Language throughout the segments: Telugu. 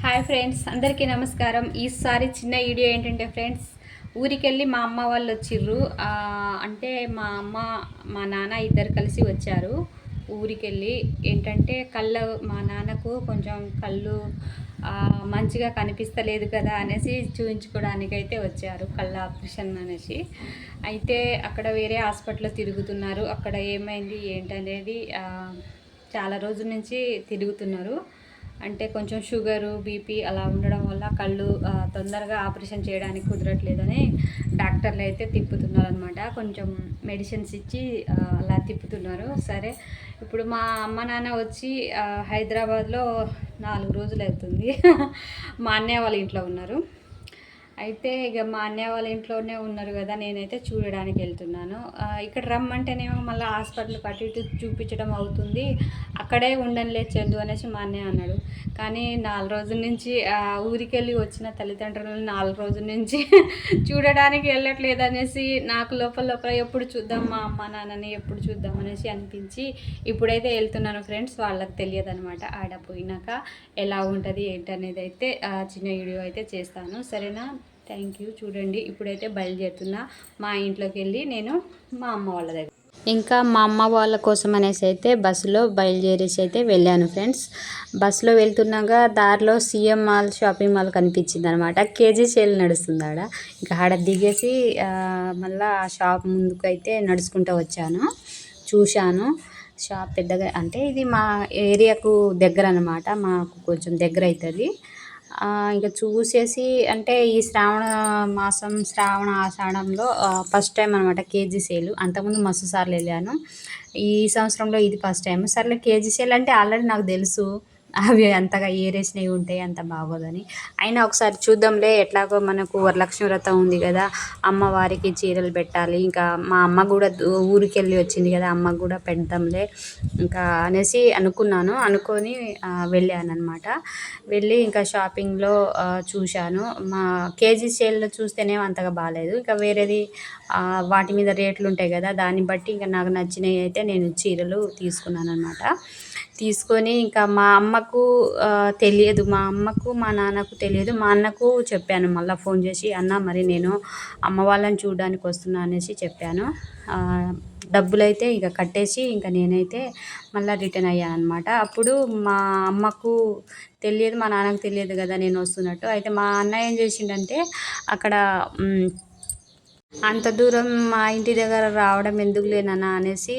హాయ్ ఫ్రెండ్స్, అందరికీ నమస్కారం. ఈసారి చిన్న వీడియో ఏంటంటే ఫ్రెండ్స్, ఊరికెళ్ళి మా అమ్మ వాళ్ళు వచ్చిర్రు. అంటే మా అమ్మ మా నాన్న ఇద్దరు కలిసి వచ్చారు. ఊరికెళ్ళి ఏంటంటే మా నాన్నకు కొంచెం కళ్ళు మంచిగా కనిపిస్తలేదు కదా అనేసి చూపించుకోవడానికైతే వచ్చారు, కళ్ళ ఆపరేషన్ అనేసి. అయితే అక్కడ వేరే హాస్పిటల్లో తిరుగుతున్నారు. అక్కడ ఏమైంది ఏంటనేది చాలా రోజుల నుంచి తిరుగుతున్నారు. అంటే కొంచెం షుగరు బీపీ అలా ఉండడం వల్ల కళ్ళు తొందరగా ఆపరేషన్ చేయడానికి కుదరట్లేదని డాక్టర్లు అయితే తిప్పుతున్నారు అనమాట. కొంచెం మెడిసిన్స్ ఇచ్చి అలా తిప్పుతున్నారు. సరే, ఇప్పుడు మా అమ్మ నాన్న వచ్చి హైదరాబాద్లో 4 రోజులు అవుతుంది. మా అన్నయ్య వాళ్ళ ఇంట్లో ఉన్నారు. అయితే ఇక మా అన్నయ్య వాళ్ళ ఇంట్లోనే ఉన్నారు కదా, నేనైతే చూడడానికి వెళ్తున్నాను. ఇక్కడ రమ్మంటేనేమో మళ్ళీ హాస్పిటల్ అటు ఇటు చూపించడం అవుతుంది, అక్కడే ఉండనిలే చందు అనేసి మా అన్నయ్య అన్నాడు. కానీ 4 రోజుల నుంచి ఊరికెళ్ళి వచ్చిన తల్లిదండ్రులను 4 రోజుల నుంచి చూడడానికి వెళ్ళట్లేదు అనేసి నాకు లోపల ఎప్పుడు చూద్దాం మా అమ్మ నాన్నని, ఎప్పుడు చూద్దాం అనేసి అనిపించి ఇప్పుడైతే వెళ్తున్నాను ఫ్రెండ్స్. వాళ్ళకి తెలియదు అనమాట ఆడ పోయినాక ఎలా ఉంటుంది ఏంటనేది అయితే చిన్న వీడియో అయితే చేస్తాను, సరేనా? Thank you. చూడండి, ఇప్పుడైతే బయలుదేరుతున్నా మా ఇంట్లోకి వెళ్ళి నేను మా అమ్మ వాళ్ళ దగ్గర. ఇంకా మా అమ్మ వాళ్ళ కోసం అనేసి అయితే బస్సులో బయలుదేరేసి అయితే వెళ్ళాను ఫ్రెండ్స్. బస్సులో వెళ్తున్నాక దారిలో సిఎం మాల్ షాపింగ్ మాల్ కనిపించింది అనమాట. కేజీ సేల్ నడుస్తుంది ఆడ. ఇంకా ఆడ దిగేసి మళ్ళీ ఆ షాప్ ముందుకు అయితే నడుచుకుంటూ వచ్చాను. చూశాను షాప్ పెద్దగా, అంటే ఇది మా ఏరియాకు దగ్గర అనమాట, మాకు కొంచెం దగ్గర అవుతుంది. ఇంకా చూసేసి, అంటే ఈ శ్రావణ ఆషాఢంలో ఫస్ట్ టైం అనమాట కేజీ సేల్. అంతకుముందు మస్తు సార్లు వెళ్ళాను, ఈ సంవత్సరంలో ఇది ఫస్ట్ టైం. సర్లే, కేజీ సేల్ అంటే ఆల్రెడీ నాకు తెలుసు అవి అంతగా ఏరేసినవి ఉంటాయి, అంత బాగోదని. అయినా ఒకసారి చూద్దాంలే, ఎట్లాగో మనకు వరలక్ష్మి వ్రతం ఉంది కదా, అమ్మవారికి చీరలు పెట్టాలి, ఇంకా మా అమ్మ కూడా ఊరికి వెళ్ళి వచ్చింది కదా, అమ్మకు కూడా పెడదాంలే ఇంకా అనేసి అనుకొని వెళ్ళాను అనమాట. వెళ్ళి ఇంకా షాపింగ్లో చూశాను. మా కేజీ సేల్లో చూస్తేనేమో అంతగా బాగాలేదు, ఇంకా వేరేది వాటి మీద రేట్లు ఉంటాయి కదా, దాన్ని బట్టి ఇంకా నాకు నచ్చినవి అయితే నేను చీరలు తీసుకున్నాను అనమాట. తీసుకొని ఇంకా మా అమ్మకు తెలియదు, మా అమ్మకు మా నాన్నకు తెలియదు. మా అన్నకు చెప్పాను మళ్ళీ ఫోన్ చేసి, అన్న మరి నేను అమ్మ వాళ్ళని చూడడానికి వస్తున్నా అనేసి చెప్పాను. డబ్బులైతే ఇక కట్టేసి ఇంకా నేనైతే మళ్ళీ రిటర్న్ అయ్యాను అనమాట. అప్పుడు మా అమ్మకు తెలియదు, మా నాన్నకు తెలియదు కదా నేను వస్తున్నట్టు. అయితే మా అన్న ఏం చేసిండంటే, అక్కడ అంత దూరం మా ఇంటి దగ్గర రావడం ఎందుకు లేనన్నా అనేసి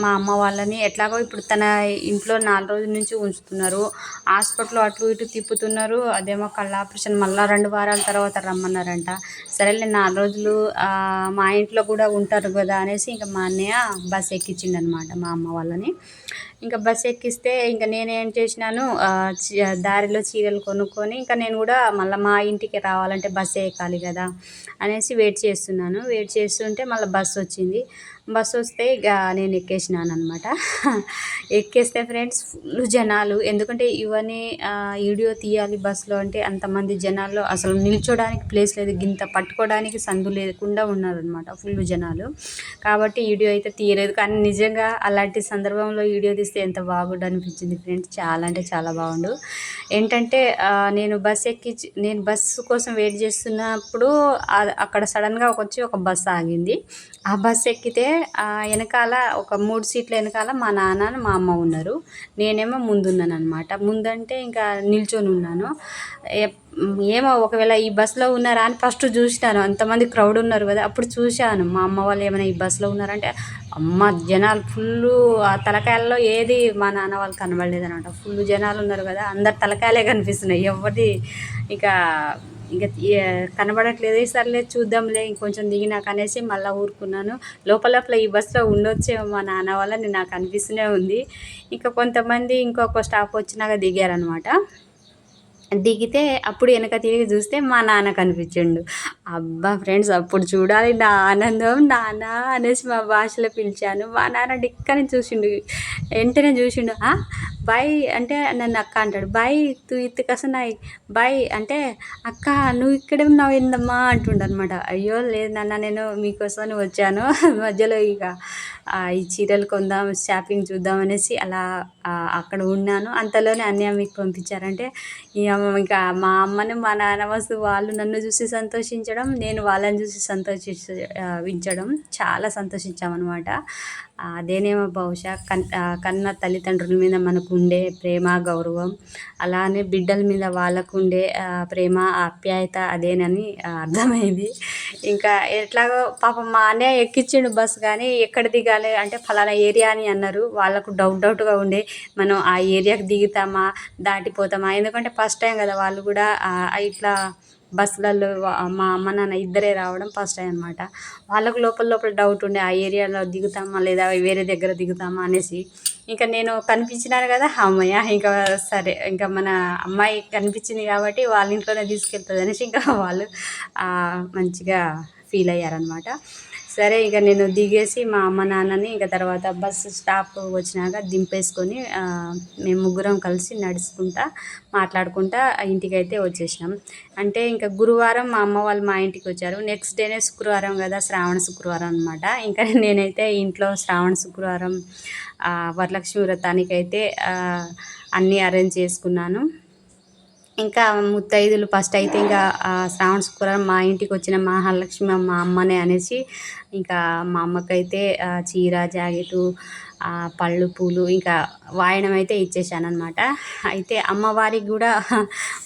మా అమ్మ వాళ్ళని ఎట్లాగో ఇప్పుడు తన ఇంట్లో 4 రోజుల నుంచి ఉంచుతున్నారు, హాస్పిటల్లో అటు ఇటు తిప్పుతున్నారు. అదేమో కళ్ళ ఆపరేషన్ మళ్ళీ 2 వారాల తర్వాత రమ్మన్నారంట. సరేలే 4 రోజులు మా ఇంట్లో కూడా ఉంటారు కదా అనేసి ఇంకా మా అన్నయ్య బస్ ఎక్కించిండనమాట మా అమ్మ వాళ్ళని. ఇంకా బస్ ఎక్కిస్తే ఇంకా నేనేం చేసినాను, దారిలో చీరలు కొనుక్కొని ఇంకా నేను కూడా మళ్ళీ మా ఇంటికి రావాలంటే బస్సు ఎక్కాలి కదా అనేసి వెయిట్ చేస్తుంటే మళ్ళీ బస్సు వచ్చింది. బస్సు వస్తే ఇక నేను ఎక్కేసినాను అనమాట. ఎక్కేస్తే ఫ్రెండ్స్ ఫుల్ జనాలు, ఎందుకంటే ఇవన్నీ వీడియో తీయాలి బస్సులో అంటే అంతమంది జనాల్లో అసలు నిల్చోడానికి ప్లేస్ లేదు, గింత పట్టుకోవడానికి సందు లేకుండా ఉన్నారనమాట ఫుల్ జనాలు. కాబట్టి వీడియో అయితే తీయలేదు, కానీ నిజంగా అలాంటి సందర్భంలో వీడియో తీస్తే ఎంత బాగుండు అనిపించింది ఫ్రెండ్స్. చాలా అంటే చాలా బాగుండు. ఏంటంటే నేను బస్సు కోసం వెయిట్ చేస్తున్నప్పుడు అక్కడ సడన్గా వచ్చి ఒక బస్సు ఆగింది. ఆ బస్సు ఎక్కితే వెనకాల ఒక 3 సీట్ల వెనకాల మా నాన్న మా అమ్మ ఉన్నారు, నేనేమో ముందున్నాను అనమాట. ముందంటే ఇంకా నిల్చొని ఉన్నాను. ఏమో ఒకవేళ ఈ బస్సులో ఉన్నారా అని ఫస్ట్ చూసినాను, అంతమంది క్రౌడ్ ఉన్నారు కదా, అప్పుడు చూశాను మా అమ్మ వాళ్ళు ఏమైనా ఈ బస్సులో ఉన్నారంటే, అమ్మ జనాలు ఫుల్లు. ఆ తలకాయల్లో ఏది మా నాన్న వాళ్ళు కనబడలేదు అనమాట. ఫుల్ జనాలు ఉన్నారు కదా, అందరు తలకాయలే కనిపిస్తున్నాయి, ఎవరిది ఇక ఇక కనబడట్లేదు. సర్లే చూద్దాంలే ఇంకొంచెం దిగినాక అనేసి మళ్ళీ ఊరుకున్నాను. లోపల ఈ బస్సులో ఉండొచ్చేమో మా నాన్న వాళ్ళని నాకు అనిపిస్తూనే ఉంది. ఇంకా కొంతమంది ఇంకొక స్టాప్ వచ్చినాక దిగారనమాట. దిగితే అప్పుడు వెనక తిరిగి చూస్తే మా నాన్న కనిపించిండు. అబ్బా ఫ్రెండ్స్, అప్పుడు చూడాలి నా ఆనందం. నాన్న అనేసి మా భాషలో పిలిచాను. మా నాన్న డిక్కని చూసిండు, వెంటనే చూసిండు. బాయ్ అంటే నన్ను అక్క అంటాడు. బాయ్ తూ ఇత్తుకసనాయి బాయ్ అంటే, అక్క నువ్వు ఇక్కడే ఉన్నావు ఏందమ్మా అంటుండ అనమాట. అయ్యో లేదు నాన్న, నేను మీకోసమని వచ్చాను, మధ్యలో ఇక ఈ చీరలు కొందాం షాపింగ్ చూద్దాం అనేసి అలా అక్కడ ఉన్నాను. అంతలోనే అన్నయ్య మీకు పంపించారంటే, ఇక ఇంకా మా అమ్మని మా నాన్న వస్తూ వాళ్ళు నన్ను చూసి సంతోషించడం, నేను వాళ్ళని చూసి వించడం చాలా సంతోషించామనమాట. అదేనేమో బహుశా కన్న తల్లిదండ్రుల మీద మనకు ఉండే ప్రేమ, గౌరవం, అలానే బిడ్డల మీద వాళ్ళకు ఉండే ప్రేమ, ఆప్యాయత అదేనని అర్థమైంది. ఇంకా ఎట్లాగో పాపం మా అన్నయ్య ఎక్కించిండు బస్, కానీ ఎక్కడ దిగాలి అంటే ఫలానా ఏరియా అని అన్నారు. వాళ్ళకు డౌట్గా ఉండే మనం ఆ ఏరియాకి దిగుతామా, దాటిపోతామా, ఎందుకంటే ఫస్ట్ టైం కదా వాళ్ళు కూడా ఇట్లా బస్సులలో మా అమ్మ నాన్న ఇద్దరే రావడం ఫస్ట్ టైం అనమాట. వాళ్ళకు లోపల డౌట్ ఉండే ఆ ఏరియాలో దిగుతామా లేదా వేరే దగ్గర దిగుతామా అనేసి. ఇంకా నేను కనిపించినాను కదా, అమ్మయ్య ఇంకా సరే ఇంకా మన అమ్మాయి కనిపించింది కాబట్టి వాళ్ళ ఇంట్లోనే తీసుకెళ్తుంది అనేసి ఇంకా వాళ్ళు మంచిగా ఫీల్ అయ్యారనమాట. సరే ఇక నేను దిగేసి మా అమ్మ నాన్నని ఇంకా తర్వాత బస్సు స్టాప్ వచ్చినాక దింపేసుకొని మేము ముగ్గురం కలిసి నడుచుకుంటా మాట్లాడుకుంటా ఇంటికైతే వచ్చేసినాం. అంటే ఇంకా గురువారం మా అమ్మ వాళ్ళు మా ఇంటికి వచ్చారు. నెక్స్ట్ డేనే శుక్రవారం కదా, శ్రావణ శుక్రవారం అనమాట. ఇంకా నేనైతే ఇంట్లో శ్రావణ శుక్రవారం వరలక్ష్మి వ్రతానికైతే అన్నీ అరేంజ్ చేసుకున్నాను. ఇంకా ముత్తైదులు ఫస్ట్ అయితే ఇంకా శ్రావణ శుక్రవారం మా ఇంటికి వచ్చిన మహాలక్ష్మి మా అమ్మనే అనేసి ఇంకా మా అమ్మకైతే చీర, జాకెటు, పళ్ళు, పూలు ఇంకా వాయనం అయితే ఇచ్చేసానమాట. అయితే అమ్మవారికి కూడా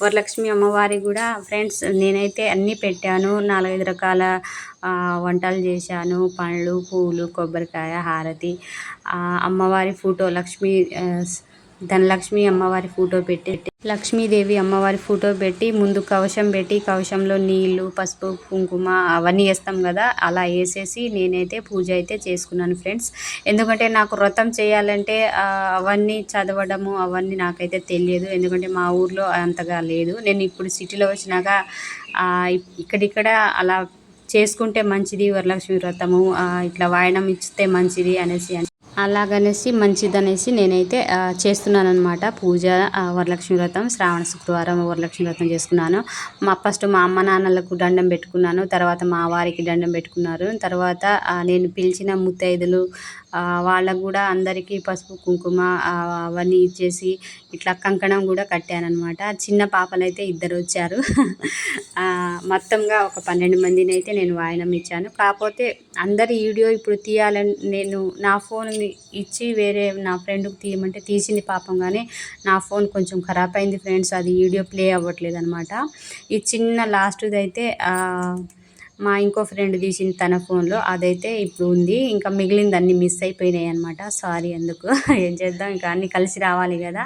వరలక్ష్మి అమ్మవారికి కూడా ఫ్రెండ్స్ నేనైతే అన్నీ పెట్టాను. 4-5 రకాల వంటలు చేశాను. పండ్లు, పూలు, కొబ్బరికాయ, హారతి, అమ్మవారి ఫోటో ధనలక్ష్మి అమ్మవారి ఫోటో పెట్టి, లక్ష్మీదేవి అమ్మవారి ఫోటో పెట్టి ముందు కవశం పెట్టి, కవశంలో నీళ్ళు, పసుపు, కుంకుమ అవన్నీ వేస్తాం కదా, అలా వేసేసి నేనైతే పూజ అయితే చేసుకున్నాను ఫ్రెండ్స్. ఎందుకంటే నాకు వ్రతం చేయాలంటే అవన్నీ చదవడము అవన్నీ నాకైతే తెలియదు. ఎందుకంటే మా ఊర్లో అంతగా లేదు. నేను ఇప్పుడు సిటీలో వచ్చినాక ఇక్కడిక్కడ అలా చేసుకుంటే మంచిది, వరలక్ష్మి వ్రతము ఇట్లా వాయనం ఇస్తే మంచిది అనేసి అలాగనేసి మంచిదనేసి నేనైతే చేస్తున్నాను అనమాట పూజ. వరలక్ష్మి వ్రతం శ్రావణ శుక్రవారం వరలక్ష్మి వ్రతం చేసుకున్నాను. ఫస్ట్ మా అమ్మ నాన్నలకు దండం పెట్టుకున్నాను. తర్వాత మా వారికి దండం పెట్టుకున్నారు. తర్వాత నేను పిలిచిన ముత్తైదులు వాళ్ళకు కూడా అందరికీ పసుపు, కుంకుమ అవన్నీ ఇచ్చేసి ఇట్లా కంకణం కూడా కట్టానమాట. చిన్న పాపలైతే 2 వచ్చారు. మొత్తంగా ఒక 12 మందిని అయితే నేను వాయనం ఇచ్చాను. కాకపోతే అందరి వీడియో ఇప్పుడు తీయాలని నేను నా ఫోన్ ఇచ్చి వేరే నా ఫ్రెండ్కి తీయమంటే తీసింది పాపం, కానీ నా ఫోన్ కొంచెం ఖరాబ్ అయింది ఫ్రెండ్స్. అది వీడియో ప్లే అవ్వట్లేదు అనమాట. ఈ చిన్న లాస్ట్ది అయితే మా ఇంకో ఫ్రెండ్ తీసింది తన ఫోన్లో, అదైతే ఇప్పుడు ఉంది. ఇంకా మిగిలింది అన్నీ మిస్ అయిపోయినాయి అనమాట. సారీ ఎందుకు ఏం చేద్దాం, ఇంకా అన్నీ కలిసి రావాలి కదా.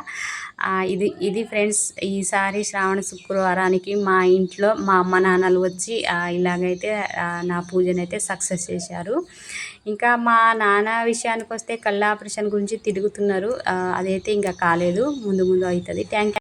ఇది ఫ్రెండ్స్ ఈసారి శ్రావణ శుక్రవారానికి మా ఇంట్లో మా అమ్మ నాన్నలు వచ్చి ఇలాగైతే నా పూజనైతే సక్సెస్ చేశారు. ఇంకా మా నాన్న విషయానికి వస్తే కళ్ళ ఆపరేషన్ గురించి తిరుగుతున్నారు. అదైతే ఇంకా కాలేదు, ముందు అవుతుంది. Thank you.